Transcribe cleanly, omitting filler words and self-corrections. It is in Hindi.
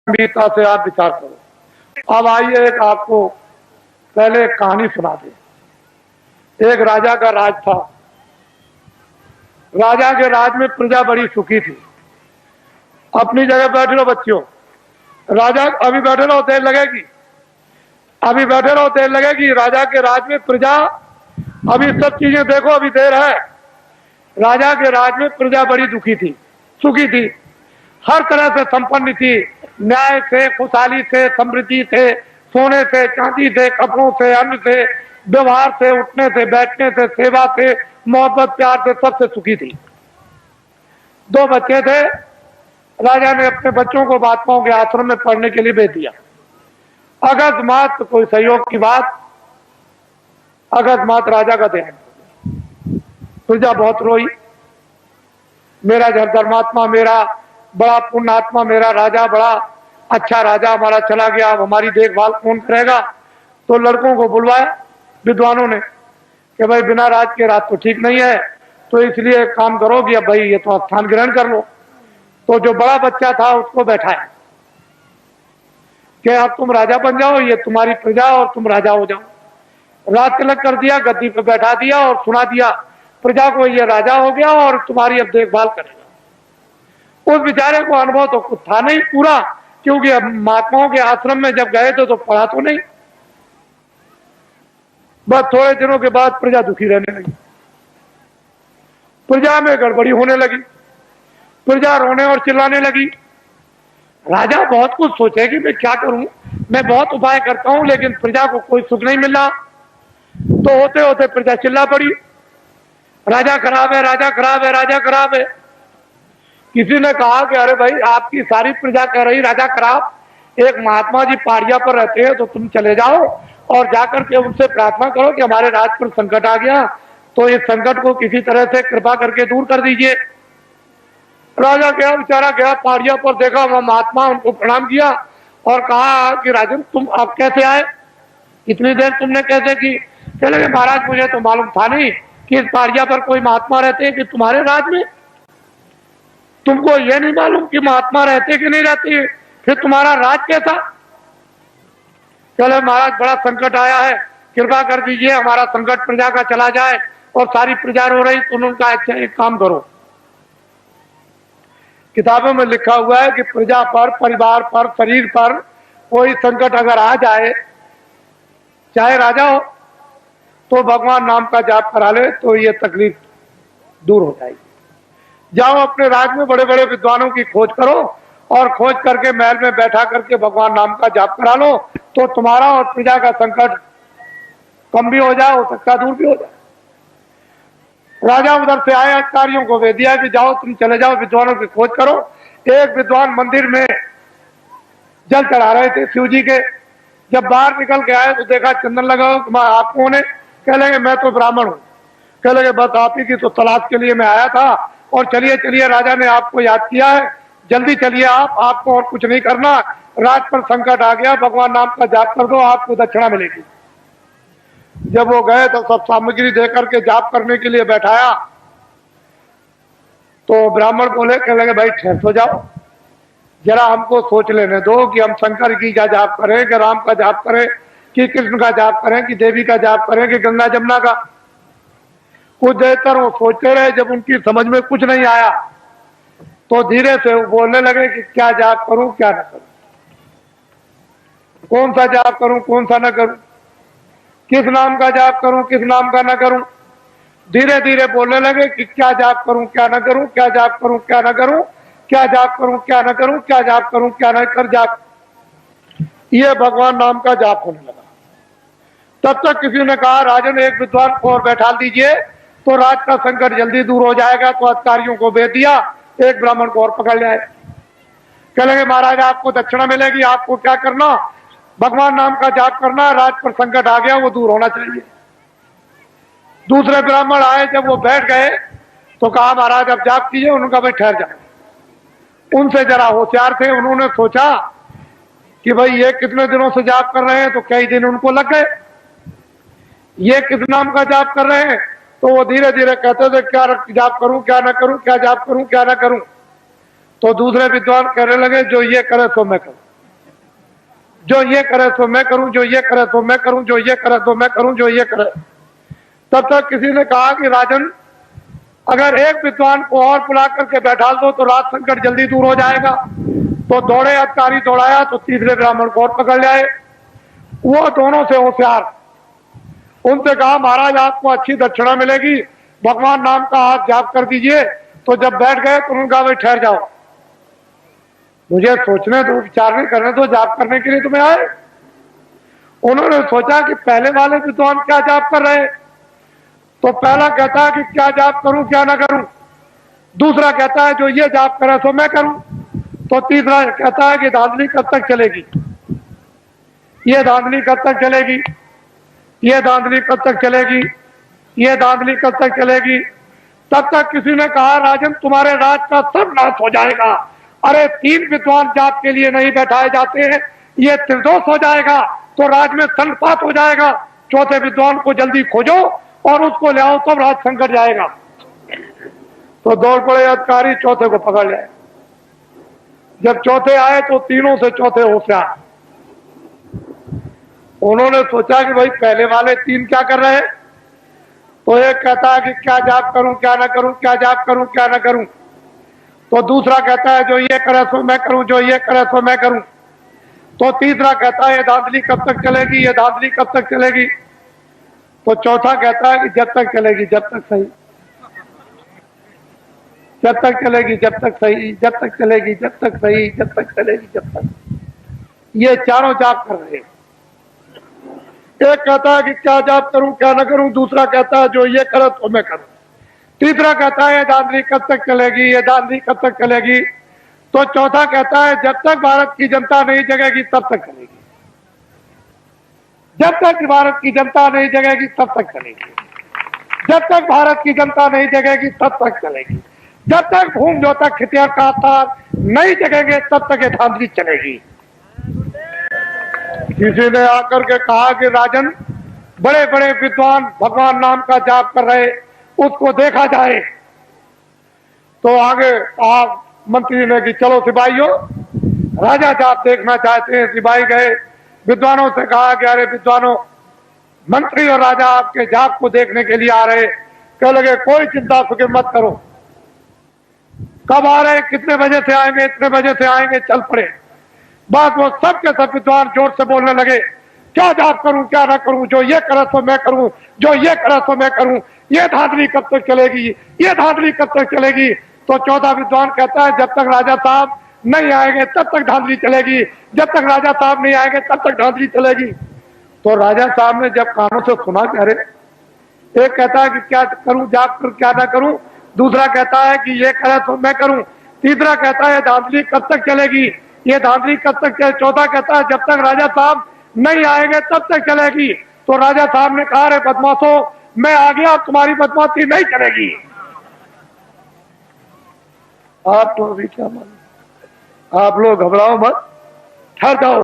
गंभीरता से आप विचार करो। अब आइए एक आपको पहले एक कहानी सुना दे। एक राजा का राज था। राजा के राज में प्रजा बड़ी सुखी थी। अपनी जगह बैठे रहो बच्चों। राजा अभी बैठे रहो, देर लगेगी। अभी बैठे रहो, देर लगेगी। राजा के राज में प्रजा, अभी सब चीजें देखो, अभी देर है। राजा के राज में प्रजा बड़ी दुखी थी, सुखी थी, हर तरह से संपन्न थी। न्याय से, खुशहाली से, समृद्धि से, सोने से, चांदी से, कपड़ों से, अन्न से, व्यवहार से, उठने से, बैठने से, सेवा से, मोहब्बत प्यार से, सबसे सुखी थी। दो बच्चे थे। राजा ने अपने बच्चों को महात्माओं के आश्रम में पढ़ने के लिए भेज दिया। अकस्मात कोई सहयोग की बात, अकस्मात राजा का देहांत हो गया। प्रजा बहुत रोई। मेरा धर्मात्मा, मेरा बड़ा पुण्यात्मा, मेरा राजा बड़ा अच्छा राजा हमारा चला गया, अब हमारी देखभाल कौन करेगा। तो लड़कों को बुलवाया विद्वानों ने कि भाई बिना राज के राज तो ठीक नहीं है, तो इसलिए काम करो कि अब भाई ये तो स्थान ग्रहण कर लो। तो जो बड़ा बच्चा था उसको बैठाया कि अब तुम राजा बन जाओ, ये तुम्हारी प्रजा और तुम राजा हो जाओ। राज तिलक कर दिया, गद्दी पे बैठा दिया और सुना दिया प्रजा को ये राजा हो गया और तुम्हारी अब देखभाल करेगा। उस बेचारे को अनुभव तो कुछ था नहीं पूरा, क्योंकि अब महात्माओं के आश्रम में जब गए थे तो पढ़ा तो नहीं। बस थोड़े दिनों के बाद प्रजा दुखी रहने लगी, प्रजा में गड़बड़ी होने लगी, प्रजा रोने और चिल्लाने लगी। राजा बहुत कुछ सोचे कि मैं क्या करूं, मैं बहुत उपाय करता हूं लेकिन प्रजा को कोई सुख नहीं मिल रहा। तो होते होते प्रजा चिल्ला पड़ी, राजा खराब है, राजा खराब है, राजा खराब है। किसी ने कहा कि अरे भाई आपकी सारी प्रजा कह रही राजा खराब, एक महात्मा जी पहाड़िया पर रहते हैं, तो तुम चले जाओ और जाकर के उनसे प्रार्थना करो कि हमारे राज पर संकट आ गया, तो इस संकट को किसी तरह से कृपा करके दूर कर दीजिए। राजा गया, बेचारा गया पहाड़िया पर, देखा वह महात्मा, उनको प्रणाम किया और कहा कि राजन तुम अब कैसे आए, इतनी देर तुमने कैसे की। चले महाराज मुझे तो मालूम था नहीं कि इस पहाड़िया पर कोई महात्मा रहते हैं कि तुम्हारे राज में, तुमको ये नहीं मालूम कि महात्मा रहते कि नहीं रहते, फिर तुम्हारा राज कैसा। चले महाराज बड़ा संकट आया है, कृपा कर दीजिए हमारा संकट प्रजा का चला जाए। और सारी प्रजा रो रही, तो उनका अच्छा एक काम करो, किताबों में लिखा हुआ है कि प्रजा पर, परिवार पर, शरीर पर कोई संकट अगर आ जाए, चाहे राजा हो, तो भगवान नाम का जाप करा ले तो ये तकलीफ दूर हो जाएगी। जाओ अपने राज में बड़े बड़े विद्वानों की खोज करो और खोज करके महल में बैठा करके भगवान नाम का जाप करा लो, तो तुम्हारा और प्रजा का संकट कम भी हो जाए, हो सकता दूर भी हो जाए। राजा उधर से आए, अधिकारियों को भेज दिया कि जाओ तुम चले जाओ विद्वानों की खोज करो। एक विद्वान मंदिर में जल चढ़ा रहे थे शिव जी के। जब बाहर निकल के आए तो देखा चंदन लगा हो। आप कौन है? कह लगे मैं तो ब्राह्मण हूँ। कह लगे बस आप ही की तो तलाश के लिए मैं आया था, और चलिए चलिए राजा ने आपको याद किया है, जल्दी चलिए आपको और कुछ नहीं करना, राज पर संकट आ गया, भगवान नाम का जाप कर दो, आपको दक्षिणा मिलेगी। जब वो गए तो सब सामग्री देकर के जाप करने के लिए बैठाया, तो ब्राह्मण बोले, कह लगे भाई ठहर तो जाओ, जरा हमको सोच लेने दो कि हम शंकर की का जाप करें कि राम का जाप करें कि कृष्ण का जाप करें कि देवी का जाप करें कि गंगा जमुना का। कुछ देर तक वो सोचते रहे, जब उनकी समझ में कुछ नहीं आया तो धीरे से वो बोलने लगे कि क्या जाप करूं क्या न करूं, कौन सा जाप करूं कौन सा न करूं, किस नाम का जाप करूं किस नाम का न करूं। धीरे धीरे बोलने लगे कि क्या जाप करूं क्या न करूं, क्या जाप करूं क्या न करूं, क्या जाप करूं क्या न करूं, क्या जाप करूं क्या न कर जाप। ये भगवान नाम का जाप होने लगा। तब तक किसी ने कहा राजन एक विद्वान को और बैठा दीजिए तो राज का संकट जल्दी दूर हो जाएगा। तो अधिकारियों को भेज दिया, एक ब्राह्मण को और पकड़ ले आए। कह लगे महाराज आपको दक्षिणा मिलेगी, आपको क्या करना, भगवान नाम का जाप करना, राज पर संकट आ गया वो दूर होना चाहिए। दूसरे ब्राह्मण आए, जब वो बैठ गए तो कहा महाराज अब जाप कीजिए। उनका भाई ठहर जाओ। उनसे जरा होशियार थे, उन्होंने सोचा कि भाई ये कितने दिनों से जाप कर रहे हैं, तो कई दिन उनको लग गए। ये किस नाम का जाप कर रहे हैं, तो वो धीरे धीरे कहते थे क्या जाप करूं क्या ना करूं, क्या जाप करूं क्या ना करूं। तो दूसरे विद्वान कहने लगे जो ये करे सो मैं करूं। जो ये करे तो मैं करूं, जो ये करे तो मैं करूं, जो ये करे तो मैं करूं, जो ये करे। तब तक किसी ने कहा कि राजन, अगर एक विद्वान को और बुला करके बैठा दो तो राज संकट जल्दी दूर हो जाएगा। तो दौड़े अधिकारी, दौड़ाया तो तीसरे ब्राह्मण को और पकड़ लाए। वो दोनों से होशियार, उनसे कहा महाराज आपको अच्छी दक्षिणा मिलेगी, भगवान नाम का हाथ जाप कर दीजिए। तो जब बैठ गए तो उन्होंने कहा भाई ठहर जाओ, मुझे सोचने दो, विचारने करने दो, जाप करने के लिए तुम्हें आए। उन्होंने सोचा कि पहले वाले विद्वान क्या जाप कर रहे। तो पहला कहता है कि क्या जाप करूं क्या ना करूं, दूसरा कहता है जो ये जाप करे तो मैं करूं, तो तीसरा कहता है कि धांधली कब तक चलेगी, ये धांधली कब तक चलेगी, ये धांधली कब तक चलेगी, ये धांधली कब तक चलेगी। तब तक किसी ने कहा राजन तुम्हारे राज का सब नाश हो जाएगा। अरे 3 विद्वान जाप के लिए नहीं बैठाए जाते हैं, ये त्रिदोष हो जाएगा तो राज में संपात हो जाएगा। चौथे विद्वान को जल्दी खोजो और उसको ले आओ, तब राज संकट जाएगा। तो दौड़ पड़े अधिकारी, चौथे को पकड़ लिया। जब चौथे आए तो तीनों से चौथे होशियार। उन्होंने सोचा कि भाई पहले वाले 3 क्या कर रहे हैं। तो एक कहता है कि क्या जाप करूं क्या ना करूं, क्या जाप करूं क्या ना करूं। तो दूसरा कहता है जो ये करे सो मैं करूं, जो ये करे सो मैं करूं। तो तीसरा कहता है ये धांधली कब तक चलेगी, ये धांधली कब तक चलेगी। तो चौथा कहता है कि जब तक चलेगी जब तक सही, जब तक चलेगी जब तक सही, जब तक चलेगी जब तक सही, जब तक चलेगी जब तक। ये चारों जाप कर रहे हैं। एक कहता है कि क्या जाप करूं क्या ना करूं, दूसरा कहता है जो ये करे तो मैं करूं, तीसरा कहता है ये धांधली कब तक चलेगी, ये धांधली कब तक चलेगी। तो चौथा कहता है जब तक भारत की जनता नहीं जगेगी तब तक चलेगी, जब तक भारत की जनता नहीं जगेगी तब तक चलेगी, जब तक भारत की जनता नहीं जगेगी तब तक चलेगी, जब तक भूम जो तक खितियार का तार नहीं जगेंगे तब तक ये धांधली चलेगी। किसी ने आकर के कहा कि राजन बड़े बड़े विद्वान भगवान नाम का जाप कर रहे, उसको देखा जाए। तो आगे आप मंत्री ने कि चलो सिपाहियों, राजा जाप देखना चाहते हैं। सिपाही गए, विद्वानों से कहा कि अरे विद्वानों, मंत्री और राजा आपके जाप को देखने के लिए आ रहे। कह लगे कोई चिंता फिक्र मत करो, कब आ रहे, कितने बजे से आएंगे, इतने बजे से आएंगे, चल पड़े। बात वो सब के सब विद्वान जोर से बोलने लगे क्या जाप करूं क्या ना करूं, जो ये करे तो मैं करूं, जो ये करे तो मैं करूं, ये धांधली कब तक चलेगी, ये धांधली कब तक चलेगी। तो चौथा विद्वान कहता है जब तक राजा साहब नहीं आएंगे तब तक धांधली चलेगी, जब तक राजा साहब नहीं आएंगे तब तक धांधली चलेगी। तो राजा साहब ने जब कानों से सुना कि अरे, एक कहता है कि क्या करूं जाप कर क्या ना करूं, दूसरा कहता है कि ये करे तो मैं करूं, तीसरा कहता है धांधली कब तक चलेगी, ये धांधली कब तक चले, चौथा कहता है जब तक राजा साहब नहीं आएंगे तब तक चलेगी। तो राजा साहब ने कहा रे बदमाशों, मैं आ गया, तुम्हारी बदमाशी नहीं चलेगी। आप तो अभी क्या मालूम, आप लोग घबराओ मत, ठहर जाओ।